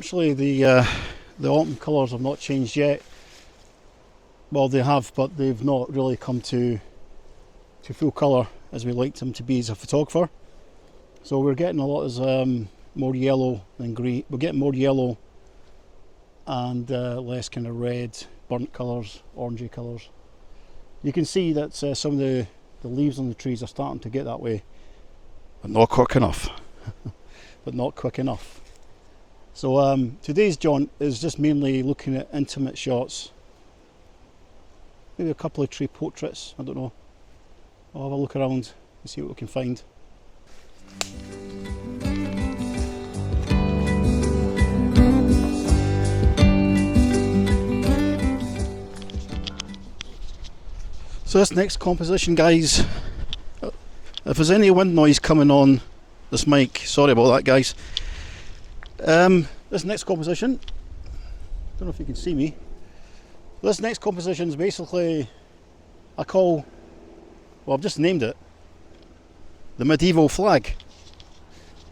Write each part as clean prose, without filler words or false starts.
unfortunately the autumn colours have not changed yet. Well, they have, but they've not really come to full colour as we like them to be as a photographer. So we're getting a lot of more yellow than green. We're getting more yellow and less kind of red, burnt colours, orangey colours. You can see that some of the leaves on the trees are starting to get that way, but not quick enough. But not quick enough. So today's jaunt is just mainly looking at intimate shots. Maybe a couple of tree portraits, I don't know. I'll have a look around and see what we can find. So this next composition, guys, if there's any wind noise coming on this mic, sorry about that, guys. This next composition, don't know if you can see me. This next composition is basically, well, I've just named it the medieval flag.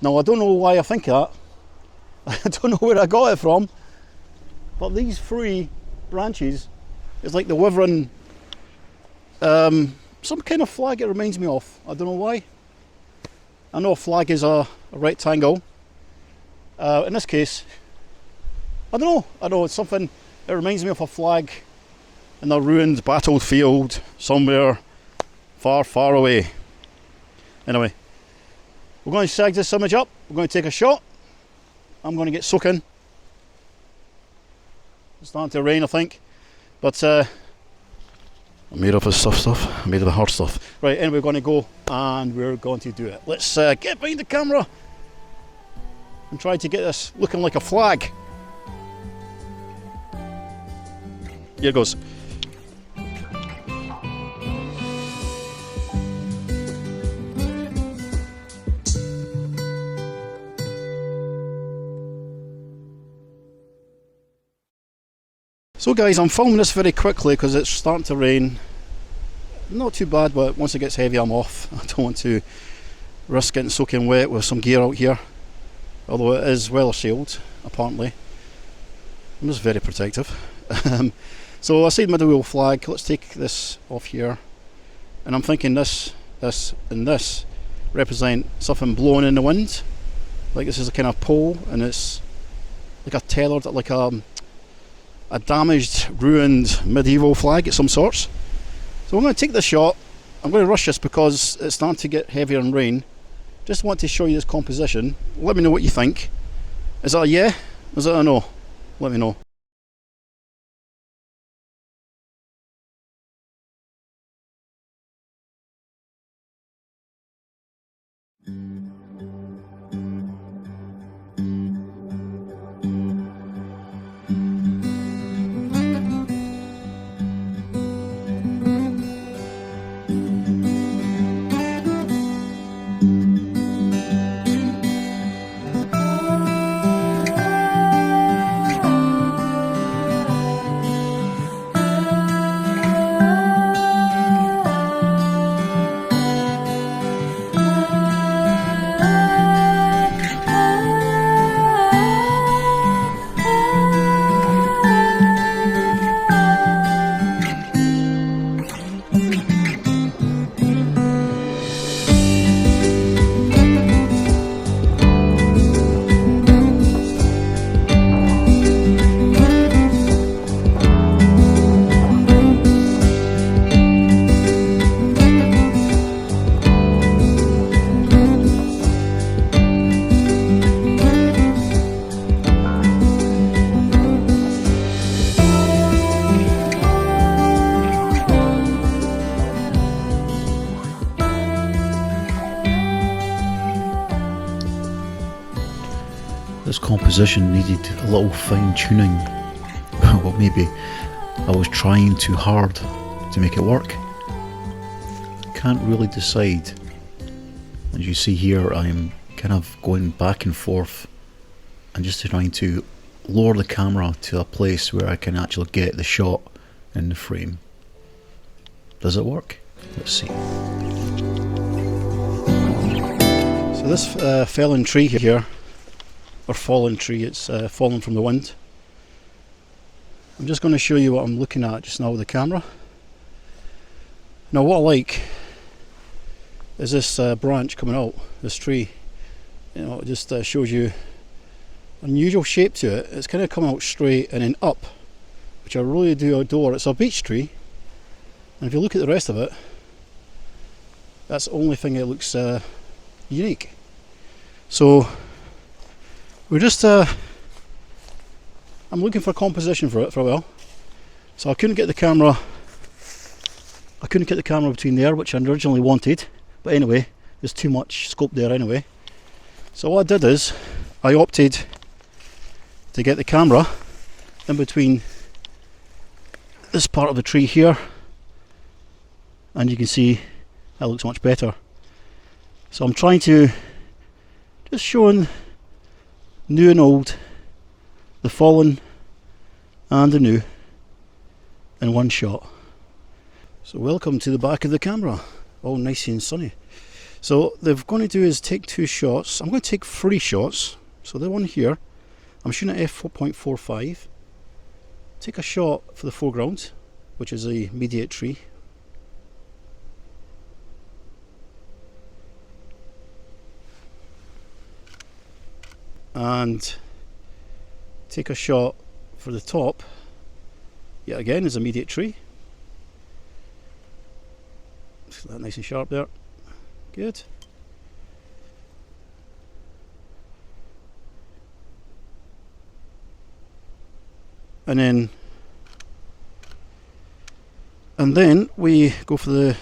Now I don't know why I think that. I don't know where I got it from, but these three branches is like the wavering, some kind of flag it reminds me of. I don't know why. I know a flag is a rectangle. In this case, I don't know, it's something, it reminds me of a flag in a ruined battlefield somewhere far, far away. Anyway, we're going to sag this image up, we're going to take a shot. I'm going to get soaking. It's starting to rain, I think, but I'm made of this stuff, I'm made of the hard stuff. Right, anyway, we're going to go and we're going to do it. Let's get behind the camera and try to get this looking like a flag. Here goes. So guys, I'm filming this very quickly because it's starting to rain. Not too bad, but once it gets heavy I'm off. I don't want to risk getting soaking wet with some gear out here. Although it is well shielded, apparently. I'm just very protective. So I said medieval flag, let's take this off here. And I'm thinking this and this represent something blowing in the wind. Like this is a kind of pole and it's like a tethered, like a damaged, ruined medieval flag of some sorts. So I'm going to take this shot. I'm going to rush this because it's starting to get heavier and rain. Just want to show you this composition. Let me know what you think. Is that a yeah? Is that a no? Let me know. This composition needed a little fine tuning. Well, maybe I was trying too hard to make it work. Can't really decide. As you see here, I'm kind of going back and forth and just trying to lower the camera to a place where I can actually get the shot in the frame. Does it work? Let's see. So this felon tree here or fallen tree. It's fallen from the wind. I'm just going to show you what I'm looking at just now with the camera. Now what I like is this branch coming out, this tree. You know, it just shows you unusual shape to it. It's kind of coming out straight and then up, which I really do adore. It's a beech tree, and if you look at the rest of it, that's the only thing that looks unique. So we're just I'm looking for a composition for it for a while. So I couldn't get the camera between there, which I originally wanted, but anyway, there's too much scope there anyway. So what I did is I opted to get the camera in between this part of the tree here, and you can see that looks much better. So I'm trying to just showing new and old, the fallen and the new in one shot. So welcome to the back of the camera, all nice and sunny. So they're going to do is take 2 shots. I'm going to take 3 shots. So the one here, I'm shooting at f4.45. Take a shot for the foreground, which is the immediate tree. And take a shot for the top, yet again is immediate tree. So that nice and sharp there. Good. And then we go for the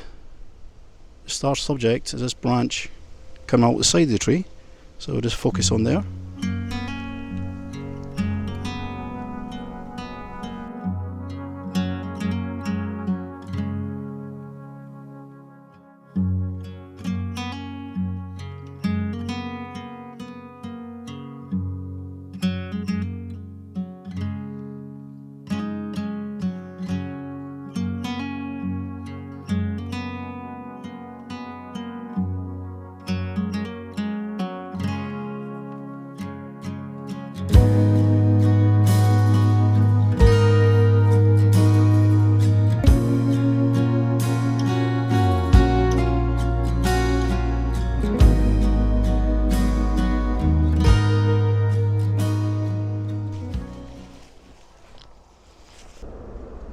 star subject as this branch coming out the side of the tree. So we'll just focus on there.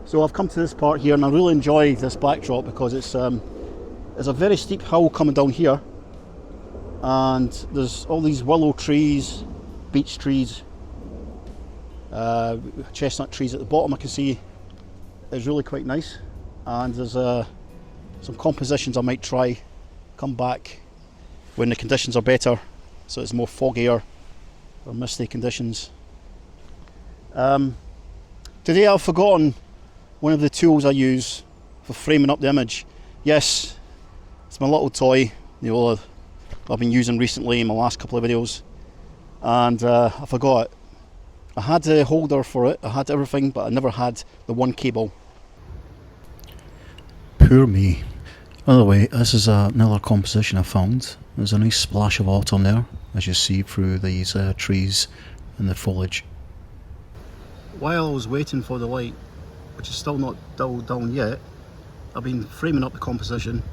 So I've come to this part here, and I really enjoy this backdrop because it's a very steep hill coming down here, and there's all these willow trees, beech trees, chestnut trees at the bottom. I can see is really quite nice, and there's some compositions I might try come back when the conditions are better, so it's more foggier or misty conditions. Today I've forgotten one of the tools I use for framing up the image. Yes, it's my little toy, the old I've been using recently in my last couple of videos, and I forgot it. I had the holder for it, I had everything, but I never had the one cable. Poor me. By the way, this is another composition I found. There's a nice splash of autumn there, as you see through these trees and the foliage. While I was waiting for the light, which is still not dialed down yet, I've been framing up the composition,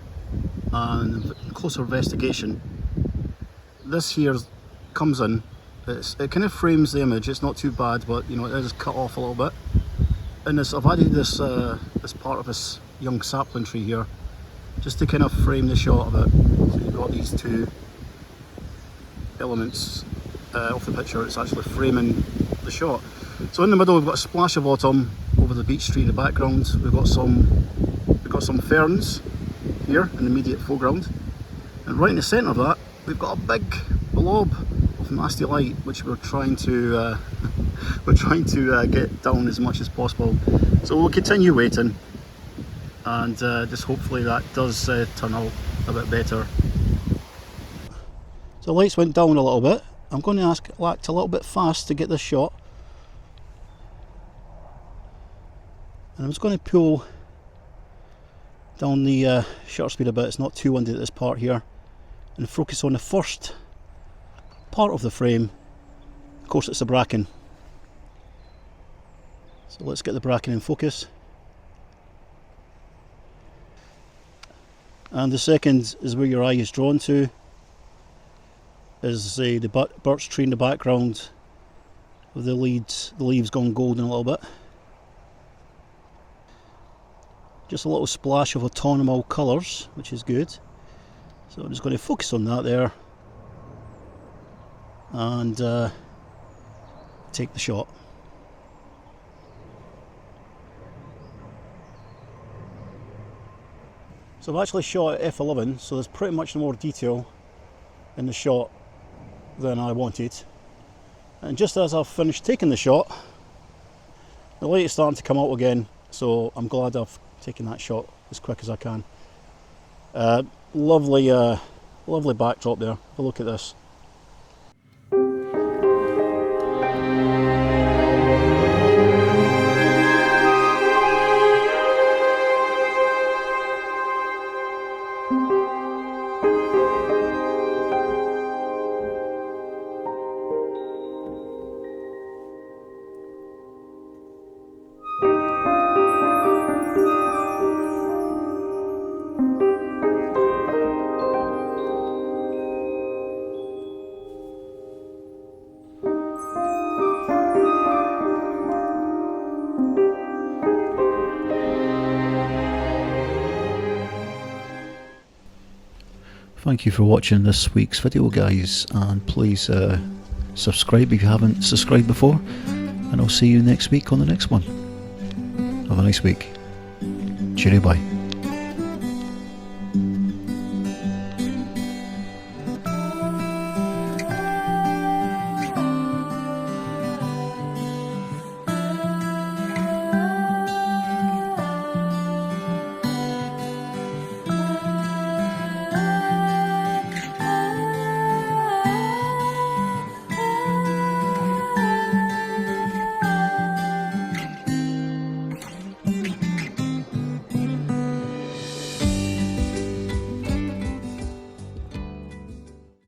and in closer investigation, this here comes in. It kind of frames the image. It's not too bad, but you know, it is cut off a little bit. And I've added this this part of this young sapling tree here, just to kind of frame the shot of it. So you've got these 2 elements off the picture. It's actually framing the shot. So in the middle we've got a splash of autumn over the beech tree in the background. We've got some ferns here in the immediate foreground, and right in the centre of that we've got a big blob of nasty light, which we're trying to get down as much as possible. So we'll continue waiting, and just hopefully that does turn out a bit better. So the lights went down a little bit. I'm going to act a little bit fast to get this shot. And I'm just going to pull down the shutter speed a bit. It's not too windy at this part here, and focus on the first part of the frame course it's the bracken. So let's get the bracken in focus. And the second is where your eye is drawn to, is the birch tree in the background with the leaves gone golden a little bit. Just a little splash of autumnal colours, which is good. So I'm just going to focus on that there and take the shot. So I've actually shot at f11, so there's pretty much more detail in the shot than I wanted. And just as I've finished taking the shot, the light is starting to come out again, so I'm glad I've taken that shot as quick as I can. Lovely backdrop there. Have a look at this. Thank you for watching this week's video, guys, and please subscribe if you haven't subscribed before, and I'll see you next week on the next one. Have a nice week. Cheerio, bye.